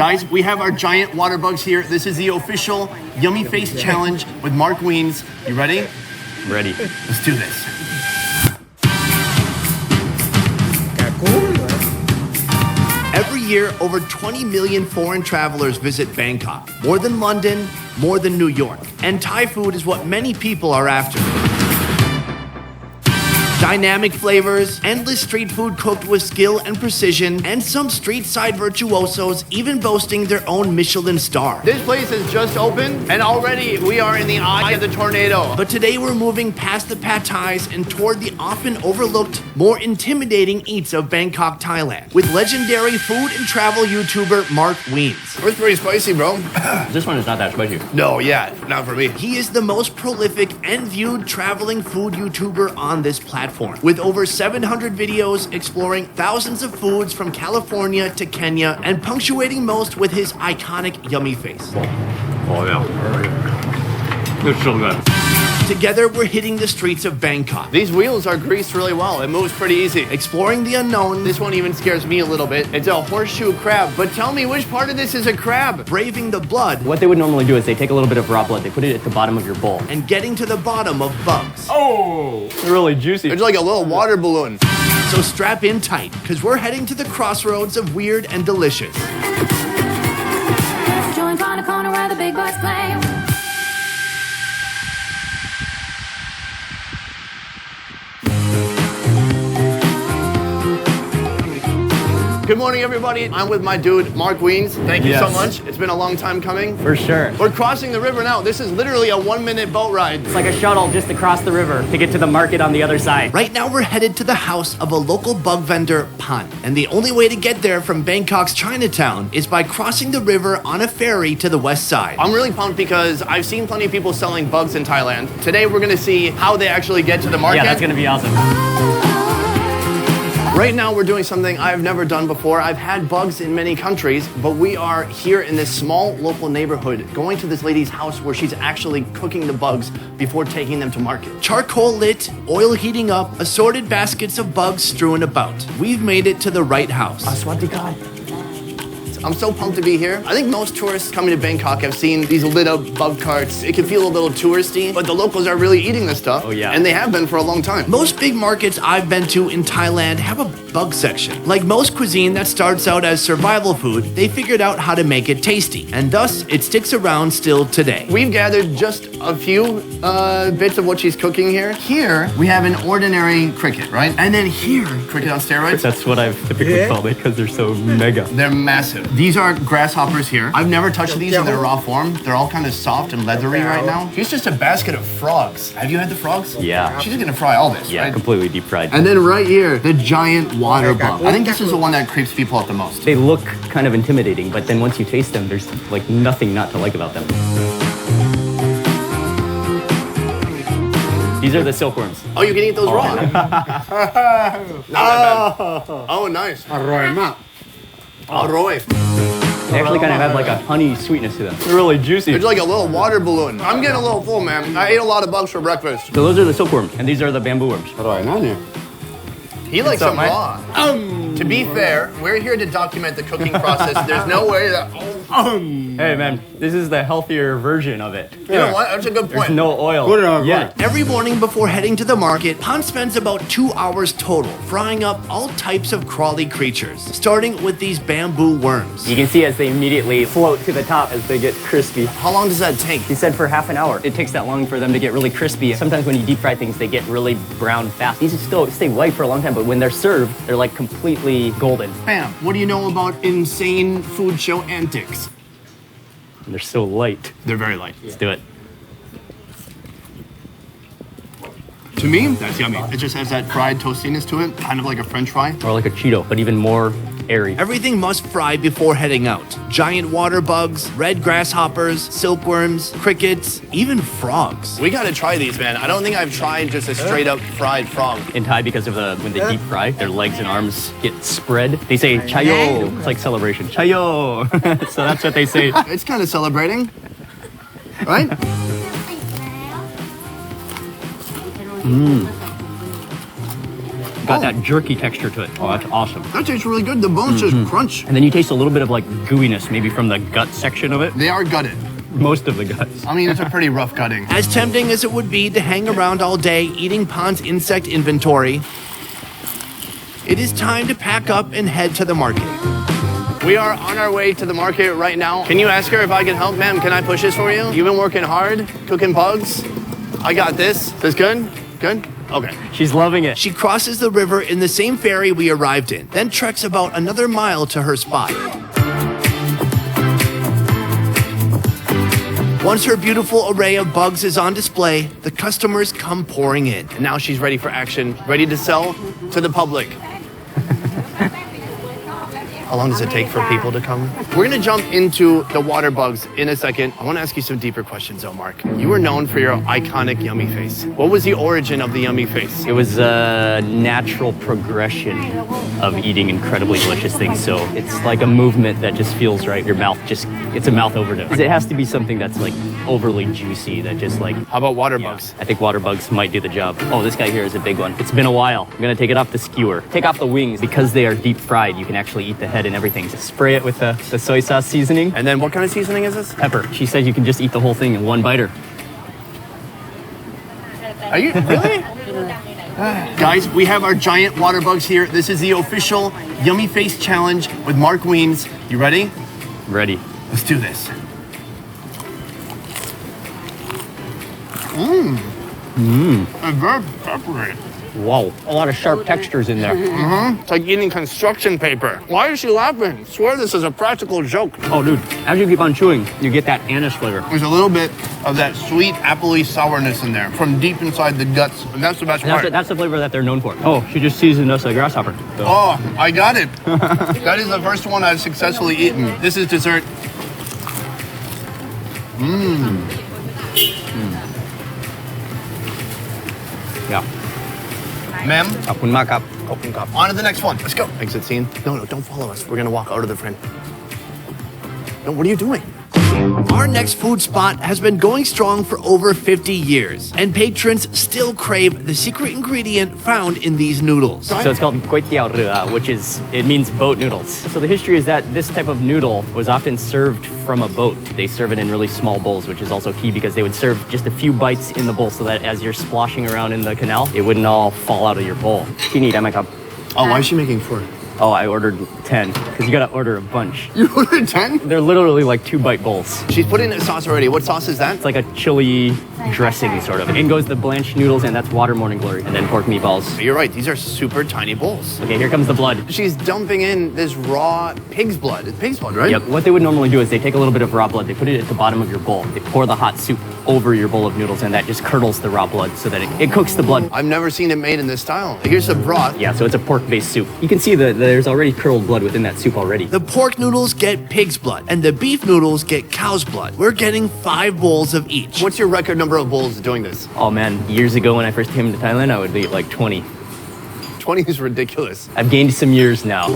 Guys, we have our giant water bugs here. This is the official Yummy Face Challenge with Mark Wiens. You ready? I'm ready. Let's do this. Every year, over 20 million foreign travelers visit Bangkok. More than London, more than New York. And Thai food is what many people are after. Dynamic flavors, endless street food cooked with skill and precision, and some street side virtuosos even boasting their own Michelin star. This place has just opened, and already we are in the eye of the tornado. But today we're moving past the pad thais and toward the often overlooked, more intimidating eats of Bangkok, Thailand, with legendary food and travel YouTuber Mark Wiens. It's pretty spicy, bro. This one is not that spicy. No, yeah, not for me. He is the most prolific and viewed traveling food YouTuber on this platform, with over 700 videos exploring thousands of foods from California to Kenya and punctuating most with his iconic yummy face. Oh yeah. It's so good. Together, we're hitting the streets of Bangkok, These wheels are greased really well. It moves pretty easy. exploring the unknown, This one even scares me a little bit. It's a horseshoe crab. But tell me, which part of this is a crab? braving the blood, What they would normally do is they take a little bit of raw blood, they put it at the bottom of your bowl. and getting to the bottom of bugs. Oh, it's really juicy. It's like a little water balloon. So strap in tight, because we're heading to the crossroads of weird and delicious. Join on a corner where the big boys play. Good morning, everybody. I'm with my dude, Mark Wiens. Thank you so Yes. much. It's been a long time coming. For sure. We're crossing the river now. This is literally a 1-minute boat ride. It's like a shuttle just across the river to get to the market on the other side. Right now, we're headed to the house of a local bug vendor, Pan. And the only way to get there from Bangkok's Chinatown is by crossing the river on a ferry to the west side. I'm really pumped because I've seen plenty of people selling bugs in Thailand. Today, we're gonna see how they actually get to the market. Yeah, that's gonna be awesome. Right now, we're doing something I've never done before. I've had bugs in many countries, but we are here in this small local neighborhood, going to this lady's house where she's actually cooking the bugs before taking them to market. Charcoal lit, oil heating up, assorted baskets of bugs strewn about. We've made it to the right house. Swadika. I'm so pumped to be here. I think most tourists coming to Bangkok have seen these lit up bug carts. It can feel a little touristy, but the locals are really eating this stuff. Oh, yeah. And they have been for a long time. Most big markets I've been to in Thailand have a bug section. Like most cuisine that starts out as survival food, they figured out how to make it tasty, and thus it sticks around still today. We've gathered just a few bits of what she's cooking here. Here, we have an ordinary cricket, right? And then here, cricket on steroids. That's what I've typically called it because they're so mega. They're massive. These are grasshoppers here. I've never touched these in their raw form. They're all kind of soft and leathery right now. Here's just a basket of frogs. Have you had the frogs? Yeah. She's gonna fry all this, Yeah, right? completely deep fried. And then right here, the giant water bug. I think this is the one that creeps people out the most. They look kind of intimidating, but then once you taste them, there's like nothing not to like about them. These are the silkworms. Oh, you can eat those raw. Not that bad. Oh, nice. อร่อยมาก Aroy. They actually kind of have like a honey sweetness to them. They're really juicy. It's like a little water balloon. I'm getting a little full, man. I ate a lot of bugs for breakfast. So those are the silkworms, and these are the bamboo worms. อร่อยนะเนี่ย He likes What's up, them mate? raw. To be fair, we're here to document the cooking process. There's no way that... Hey man, this is the healthier version of it. You know what? That's a good There's point. no oil Good, yet. Every morning before heading to the market, Han spends about 2 hours total frying up all types of crawly creatures, starting with these bamboo worms. You can see as they immediately float to the top as they get crispy. How long does that take? He said for half an hour. It takes that long for them to get really crispy. Sometimes when you deep fry things, they get really brown fast. These still stay white for a long time, but when they're served, they're like completely golden. Bam. What do you know about insane food show antics? And they're so light. They're very light. Let's do it. To me, that's yummy. It just has that fried toastiness to it, kind of like a French fry. Or like a Cheeto, but even more airy. Everything must fry before heading out. Giant water bugs, red grasshoppers, silkworms, crickets, even frogs. We gotta try these, man. I don't think I've tried just a straight up fried frog. In Thai, because of when they deep fry, their legs and arms get spread. They say chayo. It's like celebration. Chayo. So that's what they say. It's kind of celebrating, right? got that jerky texture to it. Oh, that's awesome. That tastes really good. The bones just crunch. And then you taste a little bit of like gooiness, maybe from the gut section of it. They are gutted. Most of the guts. I mean, it's a pretty rough gutting. As tempting as it would be to hang around all day eating Pon's insect inventory, it is time to pack up and head to the market. We are on our way to the market right now. Can you ask her if I can help, ma'am? Can I push this for you? You've been working hard, cooking bugs. I got this. This good? Good? Okay. She's loving it. She crosses the river in the same ferry we arrived in, then treks about another mile to her spot. Once her beautiful array of bugs is on display, the customers come pouring in. And now she's ready for action, ready to sell to the public. How long does it take for people to come? We're gonna jump into the water bugs in a second. I wanna ask you some deeper questions though, Mark. You were known for your iconic yummy face. What was the origin of the yummy face? It was a natural progression of eating incredibly delicious things. So it's like a movement that just feels right. Your mouth it's a mouth overdose. It has to be something that's like overly juicy that just like... How about water bugs? I think water bugs might do the job. Oh, this guy here is a big one. It's been a while. I'm gonna take it off the skewer. Take off the wings. Because they are deep fried, you can actually eat the head and everything. Just spray it with the soy sauce seasoning. And then what kind of seasoning is this? Pepper. She said you can just eat the whole thing in one biter. Are you really? Guys, we have our giant water bugs here. This is the official Yummy Face Challenge with Mark Wiens. You ready? Ready. Let's do this. It's very peppery. Wow. A lot of sharp textures in there. It's like eating construction paper. Why is she laughing? I swear this is a practical joke. Oh, dude. As you keep on chewing, you get that anise flavor. There's a little bit of that sweet appley sourness in there from deep inside the guts, and that's the best part. That's the flavor that they're known for. Oh, she just seasoned us a grasshopper. So. Oh, I got it. That is the first one I've successfully eaten. This is dessert. Yeah. Ma'am, ขอบคุณมากครับ open cup. On to the next one. Let's go. Exit scene. No, don't follow us. We're gonna walk out of the frame. No, what are you doing? Our next food spot has been going strong for over 50 years, and patrons still crave the secret ingredient found in these noodles. So it's called Kway Teow Rua, it means boat noodles. So the history is that this type of noodle was often served from a boat. They serve it in really small bowls, which is also key because they would serve just a few bites in the bowl so that as you're splashing around in the canal, it wouldn't all fall out of your bowl. Oh, why is she making 4? Oh, I ordered 10 because you gotta order a bunch. You ordered 10? They're literally like 2-bite bowls. She's put in a sauce already. What sauce is that? It's like a chili dressing sort of. In goes the blanched noodles and that's water morning glory and then pork meatballs. You're right. These are super tiny bowls. Okay, here comes the blood. She's dumping in this raw pig's blood. It's pig's blood, right? Yep. What they would normally do is they take a little bit of raw blood, they put it at the bottom of your bowl, they pour the hot soup over your bowl of noodles, and that just curdles the raw blood so that it cooks the blood. I've never seen it made in this style. Here's the broth. Yeah, so it's a pork-based soup. You can see that there's already curdled blood within that soup already. The pork noodles get pig's blood, and the beef noodles get cow's blood. We're getting 5 bowls of each. What's your record number of bowls doing this? Oh man, years ago when I first came to Thailand, I would eat like 20. 20 is ridiculous. I've gained some years now.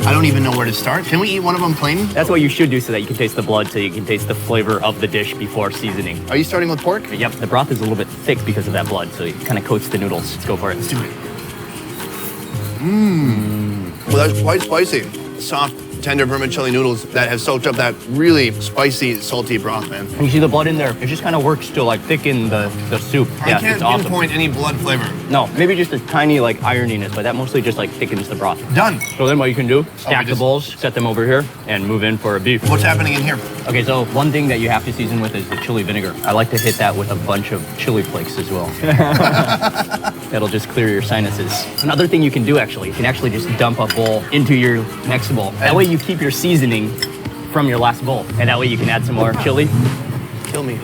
I don't even know where to start. Can we eat one of them plain? That's what you should do so that you can taste the blood, so you can taste the flavor of the dish before seasoning. Are you starting with pork? Yep, the broth is a little bit thick because of that blood, so it kind of coats the noodles. Let's go for it. Let's do it. Well, that's quite spicy. Soft, tender vermicelli noodles that have soaked up that really spicy, salty broth, man. And you see the blood in there? It just kind of works to like thicken the soup. I Yeah, can't it's awesome. pinpoint any blood flavor. No, maybe just a tiny like ironiness, but that mostly just like thickens the broth. Done. So then what you can do, stack the just- bowls, set them over here, and move in for a beef. What's happening in here? Okay, so one thing that you have to season with is the chili vinegar. I like to hit that with a bunch of chili flakes as well. That'll just clear your sinuses. Another thing you can do actually, you can actually just dump a bowl into your next bowl. That way you keep your seasoning from your last bowl. And that way you can add some more chili. Kill me.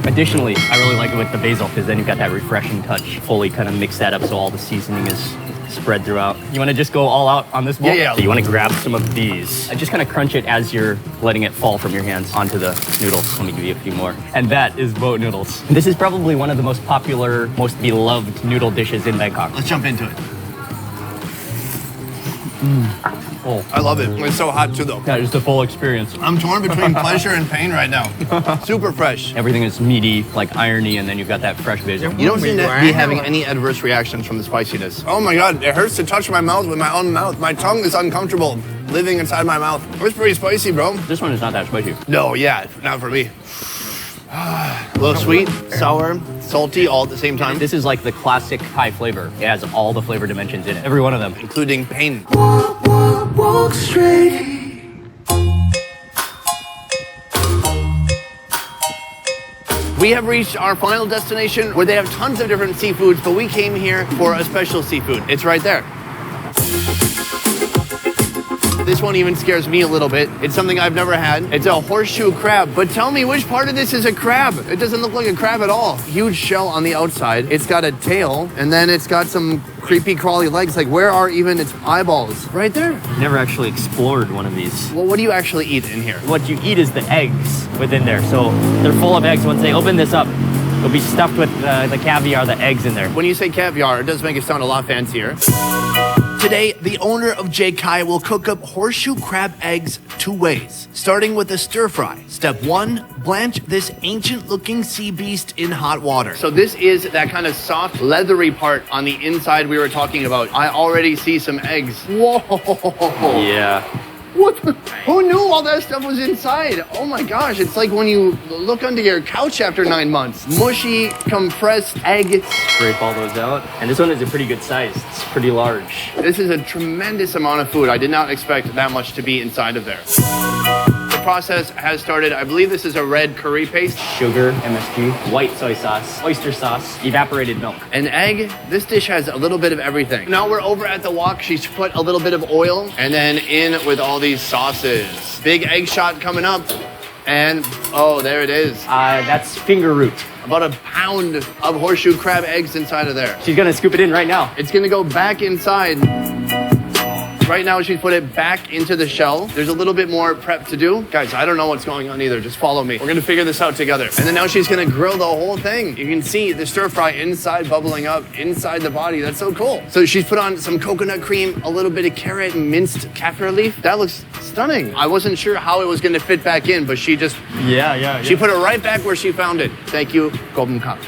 Additionally, I really like it with the basil because then you've got that refreshing touch. Fully kind of mix that up so all the seasoning is spread throughout. You want to just go all out on this bowl? Yeah. So you want to grab some of these. I just kind of crunch it as you're letting it fall from your hands onto the noodles. Let me give you a few more. And that is boat noodles. This is probably one of the most popular, most beloved noodle dishes in Bangkok. Let's jump into it. Oh, I love it. It's so hot too though. that is the full experience. I'm torn between pleasure and pain right now. Super fresh. Everything is meaty, like irony, and then you've got that fresh basil. You don't seem to be having any adverse reactions from the spiciness. Oh my God, it hurts to touch my mouth with my own mouth. My tongue is uncomfortable living inside my mouth. It's pretty spicy, bro. This one is not that spicy. No, yeah, not for me. A little sweet, sour, salty, all at the same time, This is like the classic Thai flavor. It has all the flavor dimensions in it. Every one of them. including pain. Walk straight. We have reached our final destination where they have tons of different seafoods, but we came here for a special seafood. It's right there. This one even scares me a little bit. It's something I've never had. It's a horseshoe crab. But tell me, which part of this is a crab? It doesn't look like a crab at all. Huge shell on the outside. It's got a tail, and then it's got some creepy crawly legs. Like, where are even its eyeballs? Right there. Never actually explored one of these. Well, what do you actually eat in here? What you eat is the eggs within there. So they're full of eggs. Once they open this up, it'll be stuffed with the caviar, the eggs in there. When you say caviar, it does make it sound a lot fancier. Today, the owner of J. Kai will cook up horseshoe crab eggs 2 ways, starting with a stir fry. Step 1, blanch this ancient-looking sea beast in hot water. So this is that kind of soft, leathery part on the inside we were talking about. I already see some eggs. Whoa! Yeah. What? Who knew all that stuff was inside? Oh my gosh, it's like when you look under your couch after 9 months. Mushy, compressed egg. Scrape all those out. And this one is a pretty good size. It's pretty large. This is a tremendous amount of food. I did not expect that much to be inside of there. The process has started. I believe this is a red curry paste. Sugar, MSG, white soy sauce, oyster sauce, evaporated milk. An egg. This dish has a little bit of everything. Now we're over at the wok. She's put a little bit of oil and then in with all these sauces. Big egg shot coming up. And, oh, there it is. That's finger root. About a pound of horseshoe crab eggs inside of there. She's gonna scoop it in right now. It's gonna go back inside. Right now, she's put it back into the shell. There's a little bit more prep to do. Guys, I don't know what's going on either. Just follow me. We're gonna figure this out together. And then now she's gonna grill the whole thing. You can see the stir fry inside bubbling up, inside the body. That's so cool. So she's put on some coconut cream, a little bit of carrot, and minced kaffir leaf. That looks stunning. I wasn't sure how it was gonna fit back in, but she just, she put it right back where she found it. Thank you, Golden Cup.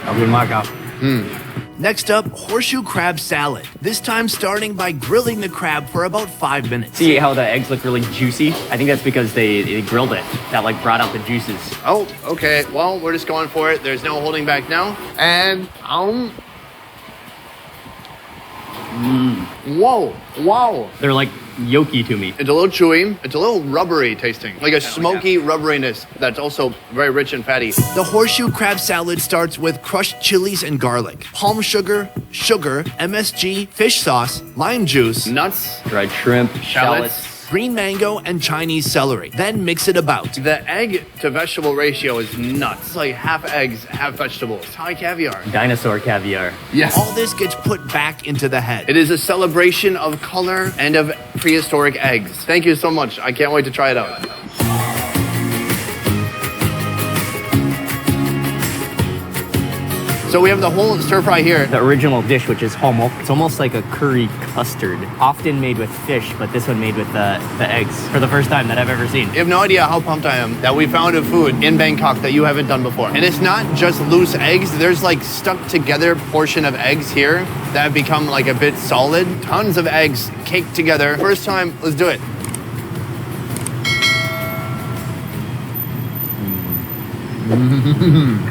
Next up, horseshoe crab salad. This time starting by grilling the crab for about 5 minutes. See how the eggs look really juicy? I think that's because they grilled it. That like brought out the juices. Oh, okay. Well, we're just going for it. There's no holding back now. And, whoa, wow. They're like yolky to me. It's a little chewy. It's a little rubbery tasting. Like a smoky rubberiness that's also very rich and fatty. The horseshoe crab salad starts with crushed chilies and garlic, palm sugar, MSG, fish sauce, lime juice, Nuts, Dried shrimp, shallots. green mango, and Chinese celery. Then mix it about. the egg to vegetable ratio is nuts. It's like half eggs, half vegetables. Thai caviar. Dinosaur caviar. Yes. All this gets put back into the head. It is a celebration of color and of prehistoric eggs. Thank you so much. I can't wait to try it out. So we have the whole stir fry here. The original dish, which is homo. It's almost like a curry custard, often made with fish, but this one made with the eggs for the first time that I've ever seen. You have no idea how pumped I am that we found a food in Bangkok that you haven't done before. And it's not just loose eggs. There's like stuck together portion of eggs here that have become like a bit solid. Tons of eggs caked together. First time, let's do it.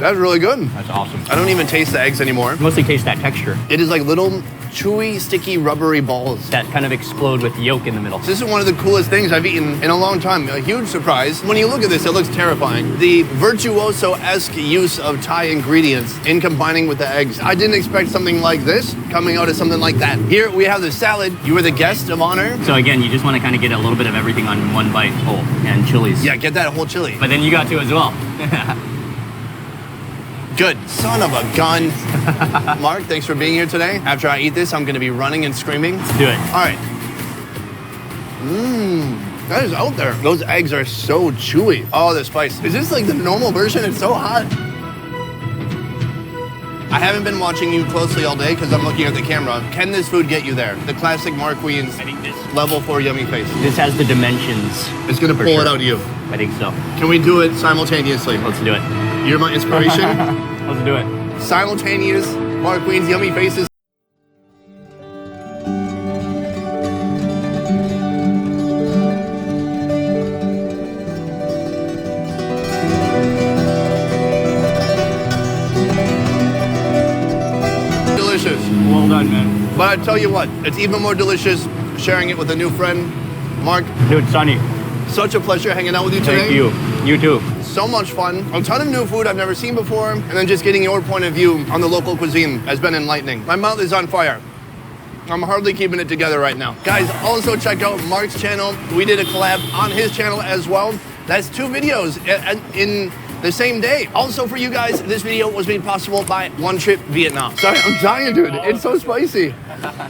That's really good. That's awesome. I don't even taste the eggs anymore. Mostly taste that texture. It is like little chewy, sticky, rubbery balls. That kind of explode with yolk in the middle. This is one of the coolest things I've eaten in a long time. A huge surprise. When you look at this, it looks terrifying. The virtuoso-esque use of Thai ingredients in combining with the eggs. I didn't expect something like this coming out of something like that. Here we have the salad. You were the guest of honor. So again, you just want to kind of get a little bit of everything on one bite. Oh, and chilies. Yeah, get that whole chili. But then you got to as well. Good. Son of a gun. Mark, thanks for being here today. After I eat this, I'm going to be running and screaming. Let's do it. All right. That is out there. Those eggs are so chewy. Oh, the spice. Is this like the normal version? It's so hot. I haven't been watching you closely all day because I'm looking at the camera. Can this food get you there? The classic Mark Wiens I think level 4 yummy face. this has the dimensions. It's gonna For pull sure. it out of you. I think so. Can we do it simultaneously? Let's do it. You're my inspiration. Let's do it. Simultaneous Mark Wiens yummy faces. Delicious. Well done, man. But I tell you what, it's even more delicious sharing it with a new friend. Mark, Dude, Sonny, such a pleasure hanging out with you today. thank you. You too. So much fun. A ton of new food I've never seen before. And then just getting your point of view on the local cuisine has been enlightening. My mouth is on fire. I'm hardly keeping it together right now. Guys, also check out Mark's channel. We did a collab on his channel as well. That's 2 videos in the same day. Also for you guys, this video was made possible by One Trip Vietnam. Sorry, I'm dying, dude. It's so spicy.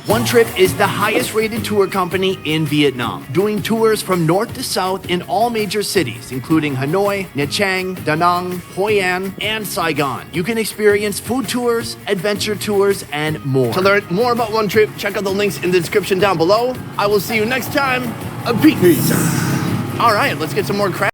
One Trip is the highest rated tour company in Vietnam, doing tours from north to south in all major cities, including Hanoi, Nha Trang, Da Nang, Hoi An, and Saigon. You can experience food tours, adventure tours, and more. To learn more about One Trip, check out the links in the description down below. I will see you next time. Peace. All right, let's get some more crab.